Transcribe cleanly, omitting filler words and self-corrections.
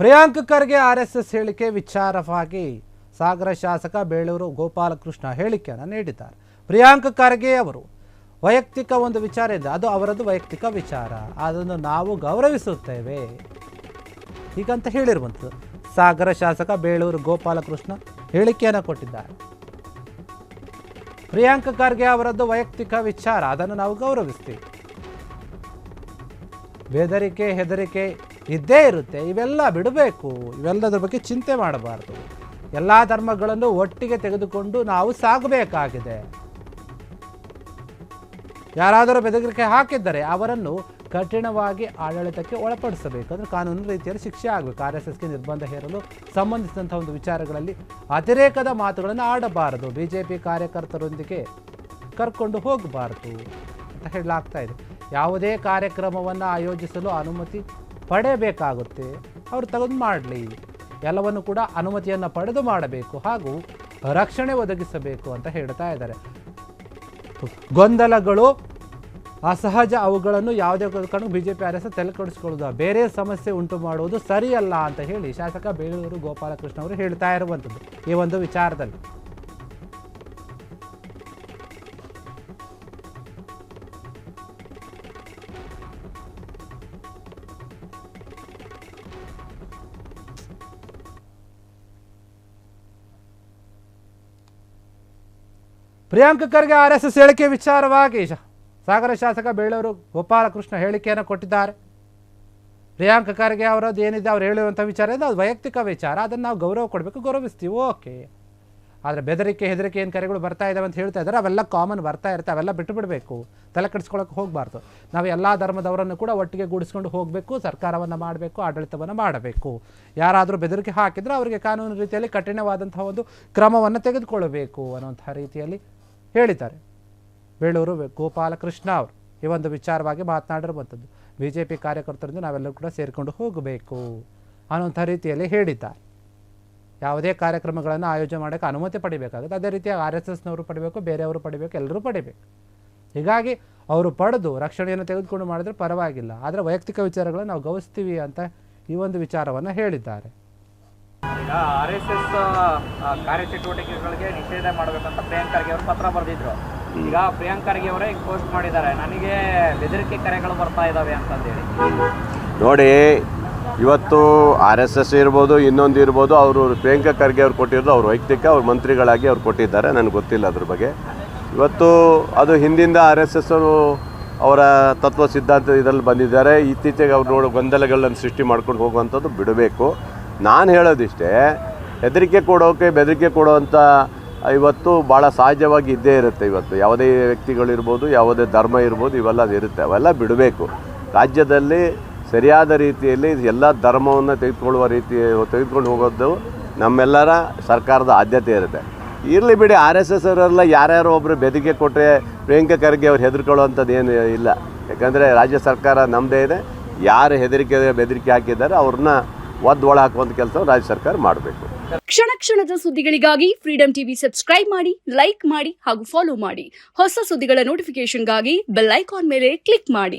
Priyank Kharge RSS ಹೇಳಿಕೆ ವಿಚಾರವಾಗಿ ಸಾಗರ ಶಾಸಕ ಬೇಳೂರು ಗೋಪಾಲಕೃಷ್ಣ ಹೇಳಿಕೆಯನ್ನು ನೀಡಿದ್ದಾರೆ. ಪ್ರಿಯಾಂಕ್ ಖರ್ಗೆ ಅವರು ವೈಯಕ್ತಿಕ ಒಂದು ವಿಚಾರ ಇದೆ, ಅದು ಅವರದ್ದು ವೈಯಕ್ತಿಕ ವಿಚಾರ, ಅದನ್ನು ನಾವು ಗೌರವಿಸುತ್ತೇವೆ ಹೀಗಂತ ಹೇಳಿರುವಂಥದ್ದು. ಸಾಗರ ಶಾಸಕ ಬೇಳೂರು ಗೋಪಾಲಕೃಷ್ಣ ಹೇಳಿಕೆಯನ್ನು ಕೊಟ್ಟಿದ್ದಾರೆ. ಪ್ರಿಯಾಂಕ್ ಖರ್ಗೆ ಅವರದ್ದು ವೈಯಕ್ತಿಕ ವಿಚಾರ, ಅದನ್ನು ನಾವು ಗೌರವಿಸ್ತೀವಿ. ಬೆದರಿಕೆ ಹೆದರಿಕೆ ಇದ್ದೇ ಇರುತ್ತೆ, ಇವೆಲ್ಲ ಬಿಡಬೇಕು, ಇವೆಲ್ಲದರ ಬಗ್ಗೆ ಚಿಂತೆ ಮಾಡಬಾರ್ದು. ಎಲ್ಲ ಧರ್ಮಗಳನ್ನು ಒಟ್ಟಿಗೆ ತೆಗೆದುಕೊಂಡು ನಾವು ಸಾಗಬೇಕಾಗಿದೆ. ಯಾರಾದರೂ ಬೆದರಿಕೆ ಹಾಕಿದ್ದರೆ ಅವರನ್ನು ಕಠಿಣವಾಗಿ ಆಡಳಿತಕ್ಕೆ ಒಳಪಡಿಸಬೇಕು, ಅಂದರೆ ಕಾನೂನು ರೀತಿಯಲ್ಲಿ ಶಿಕ್ಷೆ ಆಗಬೇಕು. RSSಗೆ ನಿರ್ಬಂಧ ಹೇರಲು ಸಂಬಂಧಿಸಿದಂಥ ಒಂದು ವಿಚಾರಗಳಲ್ಲಿ ಅತಿರೇಕದ ಮಾತುಗಳನ್ನು ಆಡಬಾರದು, BJP ಕಾರ್ಯಕರ್ತರೊಂದಿಗೆ ಕರ್ಕೊಂಡು ಹೋಗಬಾರದು ಅಂತ ಹೇಳಲಾಗ್ತಾ ಇದೆ. ಯಾವುದೇ ಕಾರ್ಯಕ್ರಮವನ್ನು ಆಯೋಜಿಸಲು ಅನುಮತಿ ಪಡೆಯಬೇಕಾಗುತ್ತೆ, ಅವರು ತೆಗೆದು ಮಾಡಲಿ, ಎಲ್ಲವನ್ನು ಕೂಡ ಅನುಮತಿಯನ್ನು ಪಡೆದು ಮಾಡಬೇಕು ಹಾಗೂ ರಕ್ಷಣೆ ಒದಗಿಸಬೇಕು ಅಂತ ಹೇಳ್ತಾ ಇದ್ದಾರೆ. ಗೊಂದಲಗಳು ಅಸಹಜ, ಅವುಗಳನ್ನು ಯಾವುದೇ ಕಾರಣಕ್ಕೂ BJP RSS ತಲೆಕೆಡಿಸಿಕೊಳ್ಳುವುದು, ಬೇರೆ ಸಮಸ್ಯೆ ಉಂಟು ಮಾಡುವುದು ಸರಿಯಲ್ಲ ಅಂತ ಹೇಳಿ ಶಾಸಕ ಬೇಳೂರು ಗೋಪಾಲಕೃಷ್ಣ ಅವರು ಹೇಳ್ತಾ ಇರುವಂಥದ್ದು ಈ ಒಂದು ವಿಚಾರದಲ್ಲಿ. ಪ್ರಿಯಾಂಕ್ ಖರ್ಗೆ RSS ಹೇಳಿಕೆ ವಿಚಾರವಾಗಿ ಸಾಗರ ಶಾಸಕ ಬೇಳೂರು ಗೋಪಾಲಕೃಷ್ಣ ಹೇಳಿಕೆಯನ್ನು ಕೊಟ್ಟಿದ್ದಾರೆ. ಪ್ರಿಯಾಂಕ್ ಖರ್ಗೆ ಅವರದ್ದು ಏನಿದೆ, ಅವ್ರು ಹೇಳುವಂಥ ವಿಚಾರ ಇದೆ, ಅದು ವೈಯಕ್ತಿಕ ವಿಚಾರ, ಅದನ್ನು ನಾವು ಗೌರವ ಕೊಡಬೇಕು, ಗೌರವಿಸ್ತೀವಿ, ಓಕೆ. ಆದರೆ ಬೆದರಿಕೆ ಹೆದರಿಕೆ ಏನು ಕರೆಗಳು ಬರ್ತಾ ಇದ್ದಾವೆ ಅಂತ ಹೇಳ್ತಾ ಇದ್ದಾರೆ, ಅವೆಲ್ಲ ಕಾಮನ್ ಬರ್ತಾ ಇರುತ್ತೆ, ಅವೆಲ್ಲ ಬಿಟ್ಟು ಬಿಡಬೇಕು, ತಲೆ ಕೆಡಿಸ್ಕೊಳ್ಳೋಕೆ ಹೋಗಬಾರ್ದು. ನಾವು ಎಲ್ಲ ಧರ್ಮದವರನ್ನು ಕೂಡ ಒಟ್ಟಿಗೆ ಗೂಡಿಸ್ಕೊಂಡು ಹೋಗಬೇಕು, ಸರ್ಕಾರವನ್ನು ಮಾಡಬೇಕು, ಆಡಳಿತವನ್ನು ಮಾಡಬೇಕು. ಯಾರಾದರೂ ಬೆದರಿಕೆ ಹಾಕಿದರೆ ಅವರಿಗೆ ಕಾನೂನು ರೀತಿಯಲ್ಲಿ ಕಠಿಣವಾದಂತಹ ಒಂದು ಕ್ರಮವನ್ನು ತೆಗೆದುಕೊಳ್ಳಬೇಕು ಅನ್ನುವಂಥ ರೀತಿಯಲ್ಲಿ ಹೇಳಿದ್ದಾರೆ ಬೇಳೂರು ಗೋಪಾಲಕೃಷ್ಣ ಅವರು. ಈ ಒಂದು ವಿಚಾರವಾಗಿ ಮಾತನಾಡಿರುವಂಥದ್ದು. BJP ಕಾರ್ಯಕರ್ತರಿಂದ ನಾವೆಲ್ಲರೂ ಕೂಡ ಸೇರಿಕೊಂಡು ಹೋಗಬೇಕು ಅನ್ನುವಂಥ ರೀತಿಯಲ್ಲಿ ಹೇಳಿದ್ದಾರೆ. ಯಾವುದೇ ಕಾರ್ಯಕ್ರಮಗಳನ್ನು ಆಯೋಜನೆ ಮಾಡೋಕ್ಕೆ ಅನುಮತಿ ಪಡಿಬೇಕಾಗುತ್ತೆ, ಅದೇ ರೀತಿಯಾಗಿ RSSನವರು ಪಡಿಬೇಕು, ಬೇರೆಯವರು ಪಡಿಬೇಕು, ಎಲ್ಲರೂ ಪಡಿಬೇಕು. ಹೀಗಾಗಿ ಅವರು ಪಡೆದು ರಕ್ಷಣೆಯನ್ನು ತೆಗೆದುಕೊಂಡು ಮಾಡಿದ್ರೆ ಪರವಾಗಿಲ್ಲ, ಆದರೆ ವೈಯಕ್ತಿಕ ವಿಚಾರಗಳನ್ನು ನಾವು ಗೌರವಿಸ್ತೀವಿ ಅಂತ ಈ ಒಂದು ವಿಚಾರವನ್ನು ಹೇಳಿದ್ದಾರೆ. ಈಗ RSS ಕಾರ್ಯಚಟುವಟಿಕೆಗಳಿಗೆ ನಿಷೇಧ ಮಾಡಬೇಕಂತ ಪ್ರಿಯಾಂಕ್ ಖರ್ಗೆ ಅವರು ಪತ್ರ ಬರೆದಿದ್ರು. ಈಗ ಪ್ರಿಯಾಂಕ್ ಖರ್ಗೆ ಅವರೇ ಪೋಸ್ಟ್ ಮಾಡಿದ್ದಾರೆ, ನನಗೆ ಬೆದರಿಕೆ ಕರೆಗಳು ಬರ್ತಾ ಇದ್ದಾವೆ ಅಂತಂದೇಳಿ. ನೋಡಿ, ಇವತ್ತು RSS ಇರ್ಬೋದು, ಇನ್ನೊಂದು ಇರ್ಬೋದು, ಅವರು ಪ್ರಿಯಾಂಕ್ ಖರ್ಗೆ ಅವ್ರು ಕೊಟ್ಟಿರೋದು ಅವ್ರ ವೈಯಕ್ತಿಕ, ಅವ್ರ ಮಂತ್ರಿಗಳಾಗಿ ಅವ್ರು ಕೊಟ್ಟಿದ್ದಾರೆ, ನನಗೆ ಗೊತ್ತಿಲ್ಲ ಅದ್ರ ಬಗ್ಗೆ. ಇವತ್ತು ಅದು ಹಿಂದಿಂದ RSS ಅವರು ಅವರ ತತ್ವ ಸಿದ್ಧಾಂತ ಇದರಲ್ಲಿ ಬಂದಿದ್ದಾರೆ. ಇತ್ತೀಚೆಗೆ ಅವ್ರು ನೋಡೋ ಗೊಂದಲಗಳನ್ನು ಸೃಷ್ಟಿ ಮಾಡ್ಕೊಂಡು ಹೋಗುವಂಥದ್ದು ಬಿಡಬೇಕು. ನಾನು ಹೇಳೋದಿಷ್ಟೇ, ಹೆದರಿಕೆ ಕೊಡೋಕೆ ಬೆದರಿಕೆ ಕೊಡೋವಂಥ ಇವತ್ತು ಭಾಳ ಸಹಜವಾಗಿ ಇದ್ದೇ ಇರುತ್ತೆ. ಇವತ್ತು ಯಾವುದೇ ವ್ಯಕ್ತಿಗಳಿರ್ಬೋದು, ಯಾವುದೇ ಧರ್ಮ ಇರ್ಬೋದು, ಇವೆಲ್ಲ ಇರುತ್ತೆ, ಅವೆಲ್ಲ ಬಿಡಬೇಕು. ರಾಜ್ಯದಲ್ಲಿ ಸರಿಯಾದ ರೀತಿಯಲ್ಲಿ ಎಲ್ಲ ಧರ್ಮವನ್ನು ತೆಗೆದುಕೊಂಡು ಹೋಗೋದು ನಮ್ಮೆಲ್ಲರ ಸರ್ಕಾರದ ಆದ್ಯತೆ ಇರುತ್ತೆ. ಇರಲಿ ಬಿಡಿ, RSS ಅವರೆಲ್ಲ ಯಾರ್ಯಾರೋ ಒಬ್ಬರು ಬೆದರಿಕೆ ಕೊಟ್ಟರೆ ಪ್ರಿಯಾಂಕ್ ಖರ್ಗೆ ಅವ್ರು ಹೆದರ್ಕೊಳ್ಳೋವಂಥದ್ದು ಏನು ಇಲ್ಲ. ಯಾಕಂದರೆ ರಾಜ್ಯ ಸರ್ಕಾರ ನಮ್ಮದೇ ಇದೆ. ಯಾರು ಬೆದರಿಕೆ ಹಾಕಿದ್ದಾರೆ ಅವ್ರನ್ನ ಒಳ ಹಾಕುವಂಥ ಕೆಲಸ ರಾಜ್ಯ ಸರ್ಕಾರ ಮಾಡಬೇಕು. ಕ್ಷಣ ಕ್ಷಣದ ಸುದ್ದಿಗಳಿಗಾಗಿ ಫ್ರೀಡಂ ಟಿವಿ ಸಬ್ಸ್ಕ್ರೈಬ್ ಮಾಡಿ, ಲೈಕ್ ಮಾಡಿ ಹಾಗೂ ಫಾಲೋ ಮಾಡಿ. ಹೊಸ ಸುದ್ದಿಗಳ ನೋಟಿಫಿಕೇಶನ್ಗಾಗಿ ಬೆಲ್ ಐಕಾನ್ ಮೇಲೆ ಕ್ಲಿಕ್ ಮಾಡಿ.